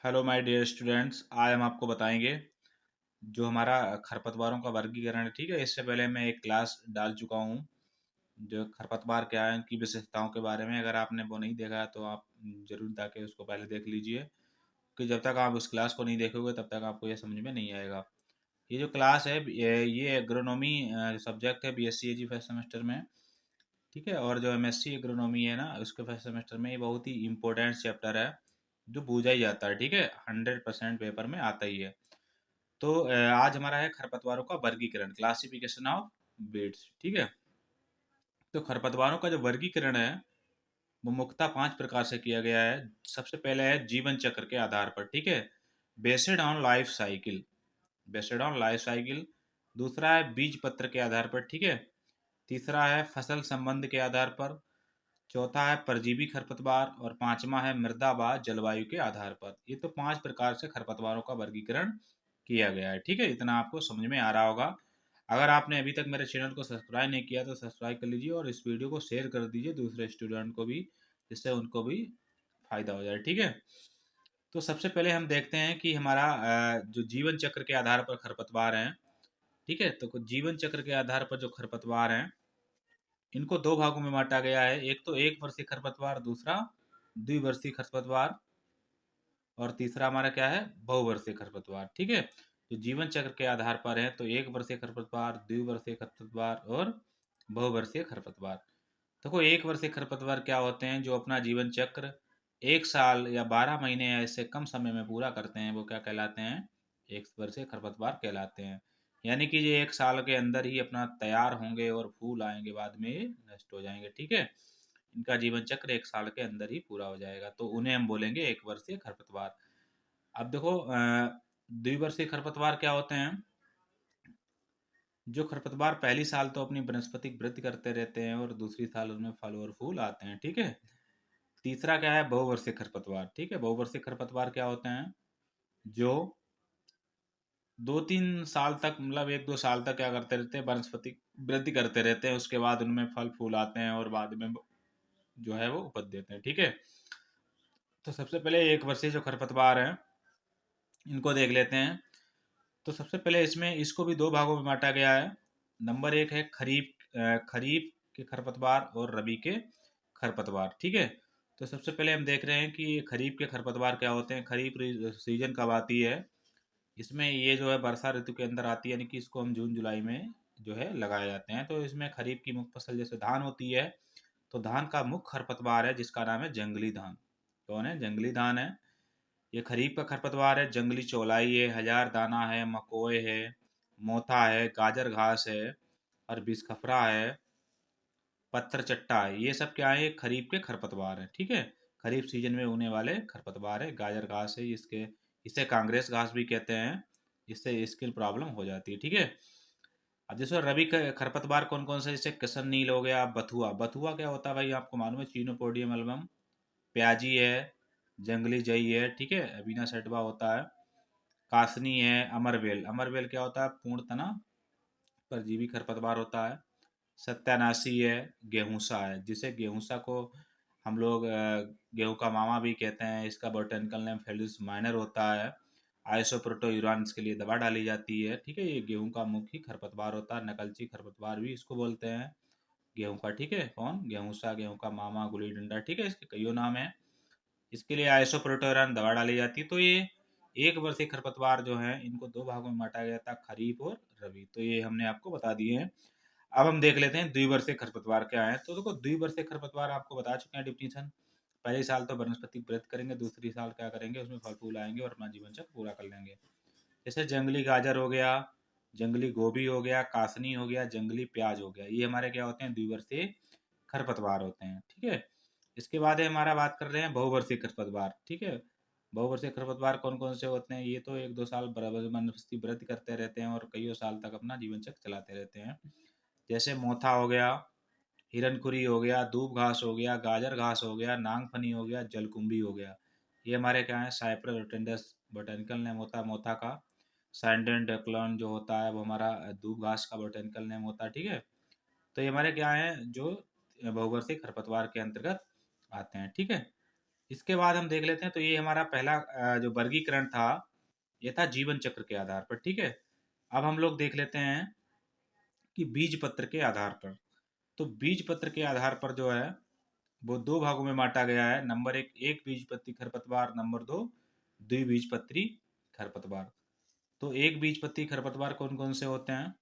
Hello my dear students, आज हम आपको बताएंगे जो हमारा खरपतवारों का वर्गीकरण है। ठीक है, इससे पहले मैं एक क्लास डाल चुका हूँ जो खरपतवार क्या है, उनकी विशेषताओं के बारे में। अगर आपने वो नहीं देखा है तो आप जरूर जाके उसको पहले देख लीजिए, कि जब तक आप उस क्लास को नहीं देखोगे तब तक आपको ये समझ में नहीं आएगा। ये जो क्लास है ये एग्रोनॉमी सब्जेक्ट है बीएससी एजी फर्स्ट सेमेस्टर में। ठीक है, और जो एमएससी एग्रोनॉमी है ना, उसके फर्स्ट सेमेस्टर में ये बहुत ही इंपॉर्टेंट चैप्टर है जो पूछा ही जाता है। ठीक है, 100% पेपर में आता ही है। तो आज हमारा है खरपतवारों का वर्गीकरण, क्लासिफिकेशन ऑफ वीड्स। ठीक है, तो खरपतवारों का जो वर्गीकरण है वो मुख्यतः 5 प्रकार से किया गया है। सबसे पहले है जीवन चक्र के आधार पर। ठीक है, based on life cycle, based on life cycle. दूसरा है बीज पत्र के आधार पर। ठीक है, तीसरा है फसल संबंध के आधार पर। चौथा है परजीवी खरपतवार और पांचवा है मृदा व जलवायु के आधार पर। ये तो 5 प्रकार से खरपतवारों का वर्गीकरण किया गया है। ठीक है, इतना आपको समझ में आ रहा होगा। अगर आपने अभी तक मेरे चैनल को सब्सक्राइब नहीं किया तो सब्सक्राइब कर लीजिए और इस वीडियो को शेयर कर दीजिए दूसरे स्टूडेंट को भी, जिससे उनको भी फायदा हो जाए। ठीक है, तो सबसे पहले हम देखते हैं कि हमारा जो जीवन चक्र के आधार पर खरपतवार हैं। ठीक है, तो जीवन चक्र के आधार पर जो खरपतवार हैं इनको दो भागों में बांटा गया है। एक तो एक वर्षीय खरपतवार, दूसरा द्विवर्षीय खरपतवार, और तीसरा हमारा क्या है, बहुवर्षीय खरपतवार। ठीक है, जो जीवन चक्र के आधार पर है तो एक वर्षीय खरपतवार, द्विवर्षीय खरपतवार और बहुवर्षीय खरपतवार। देखो, एक वर्षीय खरपतवार क्या होते हैं, जो अपना जीवन चक्र 1 साल या 12 महीने या इससे कम समय में पूरा करते हैं, वो क्या कहलाते हैं, एक वर्षीय खरपतवार कहलाते हैं। यानी कि ये 1 साल के अंदर ही अपना तैयार होंगे और फूल आएंगे, बाद में ये नष्ट हो जाएंगे। ठीक है, इनका जीवन चक्र 1 साल के अंदर ही पूरा हो जाएगा, तो उन्हें हम बोलेंगे एक वर्षीय खरपतवार। अब देखो, द्विवर्षीय खरपतवार क्या होते हैं, जो खरपतवार पहली साल तो अपनी वनस्पतिक वृद्धि करते रहते हैं और दूसरी साल उनमें फल और फूल आते हैं। ठीक है, तीसरा क्या है, बहुवर्षीय खरपतवार। ठीक है, बहुवर्षीय खरपतवार क्या होते हैं, जो 2-3 साल तक, मतलब 1-2 साल तक क्या करते रहते हैं, वनस्पतिक वृद्धि करते रहते हैं। उसके बाद उनमें फल फूल आते हैं और बाद में जो है वो उपज देते हैं। ठीक है, तो सबसे पहले एक वर्षीय जो खरपतवार हैं इनको देख लेते हैं। तो सबसे पहले इसमें इसको भी दो भागों में बांटा गया है। नंबर एक है खरीफ के खरपतवार और रबी के खरपतवार। ठीक है, तो सबसे पहले हम देख रहे हैं कि खरीफ के खरपतवार क्या होते हैं। खरीफ सीजन कब आती है, इसमें ये जो है वर्षा ऋतु के अंदर आती है, यानी कि इसको हम जून जुलाई में जो है लगाए जाते हैं। तो इसमें खरीफ की मुख्य फसल जैसे धान होती है, तो धान का मुख्य खरपतवार है जिसका नाम है जंगली धान। कौन है, जंगली धान है। ये खरीफ का खरपतवार है, जंगली चौलाई है, हजार दाना है, मकोए है, मोथा है, गाजर घास है और बिस्खफरा है, पत्थर चट्टा है। ये सब क्या है, ये खरीफ के खरपतवार है। ठीक है, खरीफ सीजन में उगने वाले खरपतवार है। गाजर घास है, इसके इसे कांग्रेस घास भी कहते हैं, इससे स्किन प्रॉब्लम हो जाती है। ठीक है, अब जैसे रबी का खरपतवार कौन कौन से, जैसे किशन नील हो गया, बथुआ। बथुआ क्या होता है भाई, आपको मालूम है, चीनोपोडियम एल्बम, प्याजी है, जंगली जई है। ठीक है, अबीना सेटवा होता है, कासनी है, अमरवेल। अमरवेल क्या होता है, पूर्ण तना परजीवी खरपतवार होता है। सत्यानाशी है, गेहूंसा है, जिसे गेहूंसा को हम लोग गेहूं का मामा भी कहते हैं। इसका बोटेनिकल नेम फेलिस माइनर होता है। आइसोप्रोटोयूरान इसके लिए दवा डाली जाती है। ठीक है, ये गेहूं का मुख्य खरपतवार होता है। नकलची खरपतवार भी इसको बोलते हैं, गेहूं का। ठीक है, कौन, गेहूंसा, गेहूं का मामा, गुली डंडा। ठीक है, इसके कईयों नाम है। इसके लिए आइसोप्रोटोयूरान दवा डाली जाती है। तो ये एक वर्षीय खरपतवार जो है, इनको दो भागों में बांटा गया था, खरीफ और रबी। तो ये हमने आपको बता दिए हैं। अब हम देख लेते हैं द्विवर्षीय खरपतवार क्या है। तो देखो, द्विवर्षीय खरपतवार आपको बता चुके हैं डिफिनीशन। पहले साल तो वनस्पति वृद्धि करेंगे, दूसरी साल क्या करेंगे, उसमें फल फूल आएंगे और अपना जीवन चक्र पूरा कर लेंगे। जैसे जंगली गाजर हो गया, जंगली गोभी हो गया, कासनी हो गया, जंगली प्याज हो गया, ये हमारे क्या होते हैं, द्विवर्षीय खरपतवार होते हैं। ठीक है, इसके बाद है हमारा, बात कर रहे हैं बहुवर्षीय खरपतवार। ठीक है, बहुवर्षीय खरपतवार कौन कौन से होते हैं, ये तो 1-2 साल बराबर वनस्पति वृद्धि करते रहते हैं और कईयों साल तक अपना जीवन चक्र चलाते रहते हैं। जैसे मोथा हो गया, हिरनखुरी हो गया, दूब घास हो गया, गाजर घास हो गया, नांगफनी हो गया, जलकुंभी हो गया। ये हमारे क्या है, साइप्रस रोटेंडस बोटेनिकल नेम होता है मोथा का। सैंडन डेक्लॉन जो होता है वो हमारा दूब घास का बोटेनिकल नेम होता है। ठीक है, तो ये हमारे क्या है, जो बहुवर्षीय खरपतवार के अंतर्गत आते हैं। ठीक है, इसके बाद हम देख लेते हैं, तो ये हमारा पहला जो वर्गीकरण था, ये था जीवन चक्र के आधार पर, ठीक है। अब हम लोग देख लेते हैं कि बीज पत्र के आधार पर। तो बीज पत्र के आधार पर जो है वो दो भागों में बांटा गया है। नंबर एक, एक बीजपत्री खरपतवार। नंबर दो, द्विबीजपत्री खरपतवार। तो एक बीजपत्री खरपतवार कौन कौन से होते हैं?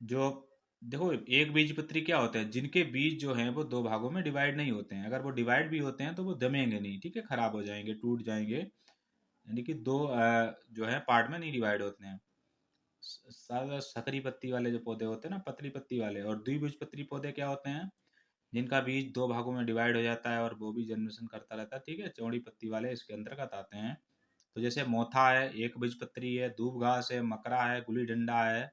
जो देखो, एक बीजपत्री क्या होते हैं? जिनके बीज जो हैं वो दो भागों में डिवाइड नहीं होते हैं। अगर वो डिवाइड भी होते हैं तो वो जमेंगे नहीं, ठीक है, खराब हो जाएंगे, टूट जाएंगे। यानी कि दो जो है पार्ट में नहीं डिवाइड होते हैं। सादा सकरी पत्ती वाले जो पौधे होते हैं ना, पतली पत्ती वाले। और द्विबीजपत्री पौधे क्या होते हैं? जिनका बीज दो भागों में डिवाइड हो जाता है और वो भी जनरेशन करता रहता है, ठीक है, चौड़ी पत्ती वाले इसके अंतर्गत आते हैं। तो जैसे मोथा है, एक बीजपत्री है। दूब घास है, मकरा है, गुली डंडा है,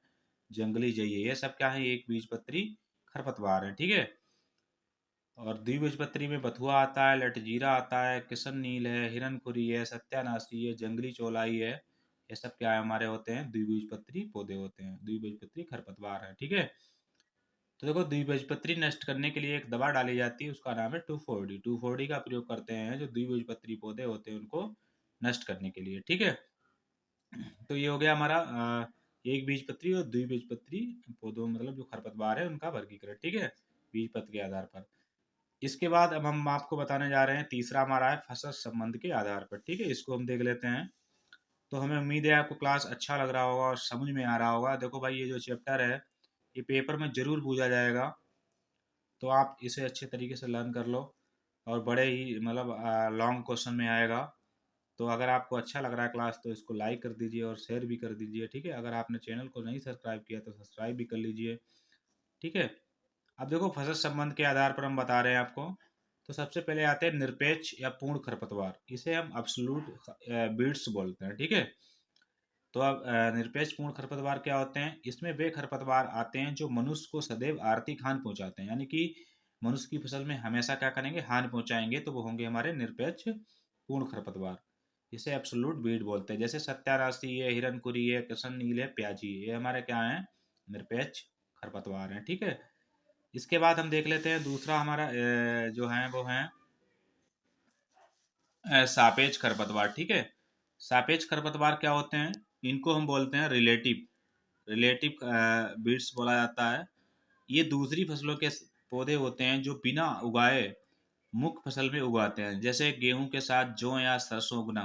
जंगली जई है, ये सब क्या है? एक बीजपत्री खरपतवार है, ठीक है। और द्विबीजपत्री में बथुआ आता है, लटजीरा आता है, किशन नील है, हिरनखुरी है, सत्यानाशी है, जंगली चौलाई है। ये सब क्या है? हमारे होते हैं द्विबीजपत्री पौधे होते हैं, द्विबीजपत्री खरपतवार है, ठीक है। तो देखो, द्विबीजपत्री नष्ट करने के लिए एक दवा डाली जाती है, उसका नाम है 2,4-D। 2,4-D का प्रयोग करते हैं जो द्विबीजपत्री पौधे होते हैं उनको नष्ट करने के लिए, ठीक है। तो ये हो गया हमारा एक बीजपत्री और द्विबीजपत्री पौधों, मतलब जो खरपतवार है उनका वर्गीकरण, ठीक है, बीज पत्र के आधार पर। इसके बाद अब हम आपको बताने जा रहे हैं तीसरा हमारा है फसल संबंध के आधार पर, ठीक है। इसको हम देख लेते हैं। तो हमें उम्मीद है आपको क्लास अच्छा लग रहा होगा और समझ में आ रहा होगा। देखो भाई, ये जो चैप्टर है ये पेपर में जरूर पूछा जाएगा, तो आप इसे अच्छे तरीके से लर्न कर लो। और बड़े ही मतलब लॉन्ग क्वेश्चन में आएगा। तो अगर आपको अच्छा लग रहा है क्लास तो इसको लाइक कर दीजिए और शेयर भी कर दीजिए, ठीक है। अगर आपने चैनल को नहीं सब्सक्राइब किया तो सब्सक्राइब भी कर लीजिए, ठीक है। अब देखो, फसल संबंध के आधार पर हम बता रहे हैं आपको। तो सबसे पहले आते हैं निरपेक्ष या पूर्ण खरपतवार, इसे हम अब्सोल्यूट बीड्स बोलते हैं, ठीक है। तो अब निरपेक्ष पूर्ण खरपतवार क्या होते हैं? इसमें वे खरपतवार आते हैं जो मनुष्य को सदैव आर्थिक हानि पहुंचाते हैं, यानी कि मनुष्य की फसल में हमेशा क्या करेंगे? हानि पहुंचाएंगे, तो वो होंगे हमारे निरपेक्ष पूर्ण खरपतवार। इसे एब्सोल्यूट बीड बोलते हैं। जैसे सत्यानाशी है, हिरनकुरी है, किशन नील है, प्याजी है, ये हमारे क्या है? निरपेक्ष खरपतवार हैं, ठीक है। इसके बाद हम देख लेते हैं दूसरा हमारा जो है वो है सापेक्ष खरपतवार, ठीक है। सापेक्ष खरपतवार क्या होते हैं? इनको हम बोलते हैं रिलेटिव रिलेटिव बीड्स बोला जाता है। ये दूसरी फसलों के पौधे होते हैं जो बिना उगाए मुख्य फसल में उगाते हैं, जैसे गेहूं के साथ जौ या सरसों उगना।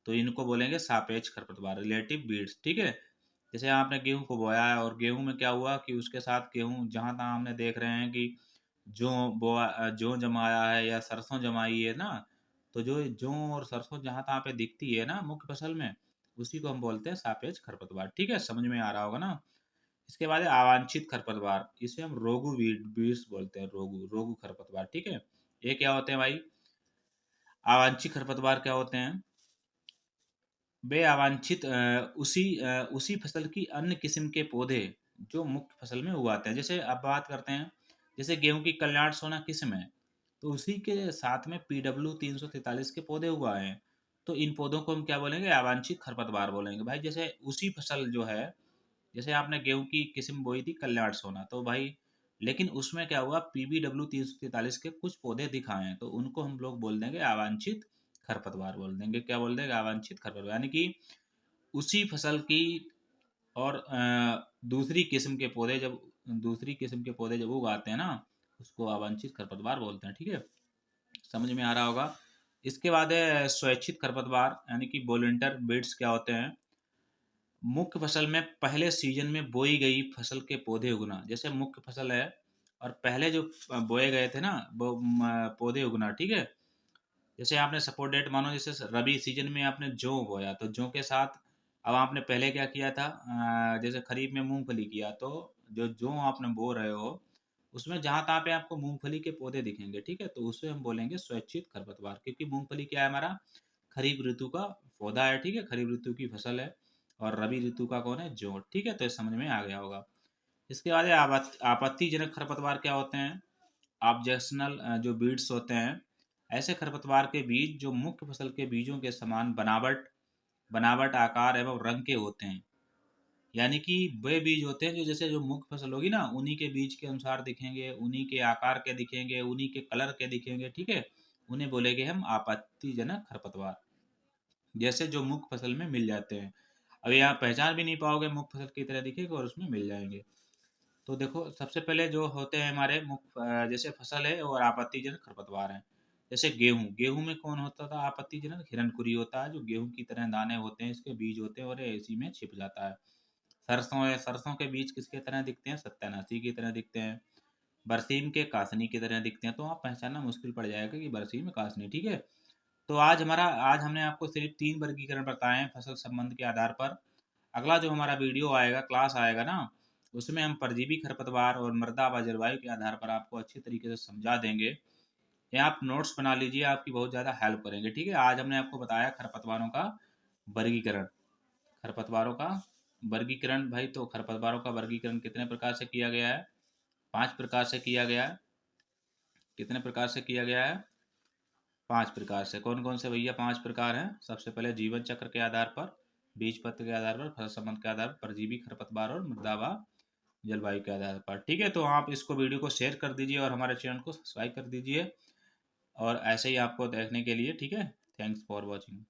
तो इनको बोलेंगे सापेक्ष खरपतवार, रिलेटिव बीड्स, ठीक है। जैसे आपने गेहूं को बोया है और गेहूं में क्या हुआ कि उसके साथ गेहूं जहां तहां हमने देख रहे हैं कि जौ बोआ, जौ जमाया है या सरसों जमाई है ना, तो जो जौ और सरसों जहां तहां पे दिखती है ना मुख्य फसल में, उसी को हम बोलते हैं सापेक्ष खरपतवार, ठीक है। समझ में आ रहा होगा ना। इसके बाद है अवांछित खरपतवार, इसे हम रोगू बीड्स बोलते हैं, रोगू रोगू खरपतवार, ठीक है। ये क्या होते हैं भाई? अवांछित खरपतवार क्या होते हैं? वे अवांछित उसी फसल की अन्य किस्म के पौधे जो मुख्य फसल में उगाते हैं। जैसे अब बात करते हैं, जैसे गेहूं की कल्याण सोना किस्म है, तो उसी के साथ में PW 343 के पौधे उगाए हैं। तो इन पौधों को हम क्या बोलेंगे? अवांछित खरपतवार बोलेंगे भाई। जैसे उसी फसल जो है, जैसे आपने गेहूं की किस्म बोई थी कल्याण सोना, तो भाई लेकिन उसमें क्या हुआ, PB W 343 के कुछ पौधे दिखाए हैं, तो उनको हम लोग बोल देंगे अवांछित खरपतवार बोल देंगे। क्या बोल देंगे? अवांछित खरपतवार, यानी कि उसी फसल की और दूसरी किस्म के पौधे जब उगाते हैं ना, उसको अवांछित खरपतवार बोलते हैं, ठीक है। समझ में आ रहा होगा। इसके बाद है स्वैच्छित खरपतवार, यानी कि वॉलंटियर बीड्स क्या होते हैं? मुख्य फसल में पहले सीजन में बोई गई फसल के पौधे उगना। जैसे मुख्य फसल है और पहले जो बोए गए थे ना वो पौधे उगना, ठीक है। जैसे आपने सपोर्ट डेट मानो, जैसे रबी सीजन में आपने जौ बोया, तो जौ के साथ अब आपने पहले क्या किया था? जैसे खरीफ में मूंगफली किया, तो जो जौ आपने बो रहे हो उसमें जहां तहां पे आपको मूंगफली के पौधे दिखेंगे, ठीक है, तो उसे हम बोलेंगे स्वैच्छित खरपतवार, क्योंकि मूंगफली क्या है? हमारा खरीफ ऋतु का पौधा है, ठीक है, खरीफ ऋतु की फसल है। और रबी ऋतु का कौन है? जौ, ठीक है। तो ये समझ में आ गया होगा। इसके बाद आपत्तिजनक खरपतवार क्या होते हैं? ऑब्जेक्शनल जो बीड्स होते हैं, ऐसे खरपतवार के बीज जो मुख्य फसल के बीजों के समान बनावट बनावट आकार एवं रंग के होते हैं, यानी कि वे बीज होते हैं जो जैसे जो मुख्य फसल होगी ना, उन्हीं के बीज के अनुसार दिखेंगे, उन्हीं के आकार के दिखेंगे, उन्हीं के कलर के दिखेंगे, ठीक है। उन्हें बोलेंगे हम आपत्तिजनक खरपतवार, जैसे जो मुख्य फसल में मिल जाते हैं। अभी आप पहचान भी नहीं पाओगे, मुख्य फसल की तरह दिखेगा और उसमें मिल जाएंगे। तो देखो सबसे पहले जो होते हैं हमारे मुख्य जैसे फसल है और आपत्तिजनक खरपतवार हैं। जैसे गेहूं, गेहूं में कौन होता था आपत्तिजनक? हिरनकुरी होता है, जो गेहूं की तरह दाने होते हैं, इसके बीज होते हैं और ये इसी में छिप जाता है। सरसों है, सरसों के बीज किसके तरह दिखते हैं? सत्यानाशी की तरह दिखते हैं। बरसीम के कासनी की तरह दिखते हैं। तो आप पहचानना मुश्किल पड़ जाएगा कि बरसीम में कासनी, ठीक है। तो आज हमने आपको सिर्फ 3 वर्गीकरण बताए हैं फसल संबंध के आधार पर। अगला जो हमारा वीडियो आएगा, क्लास आएगा ना, उसमें हम परजीवी खरपतवार और मृदा व जलवायु के आधार पर आपको अच्छी तरीके से समझा देंगे। या आप नोट्स बना लीजिए, आपकी बहुत ज़्यादा हेल्प करेंगे, ठीक है। आज हमने आपको बताया खरपतवारों का वर्गीकरण। खरपतवारों का वर्गीकरण भाई, तो खरपतवारों का वर्गीकरण कितने प्रकार से किया गया है? 5 प्रकार से किया गया है। कितने प्रकार से किया गया है? 5 प्रकार से। कौन कौन से भैया 5 प्रकार हैं? सबसे पहले जीवन चक्र के आधार पर, बीज पत्र के आधार पर, फसल संबंध के आधार पर, परजीवी खरपतवार और मृदा व जलवायु के आधार पर, ठीक है। तो आप इसको वीडियो को शेयर कर दीजिए और हमारे चैनल को सब्सक्राइब कर दीजिए, और ऐसे ही आपको देखने के लिए, ठीक है। Thanks for watching.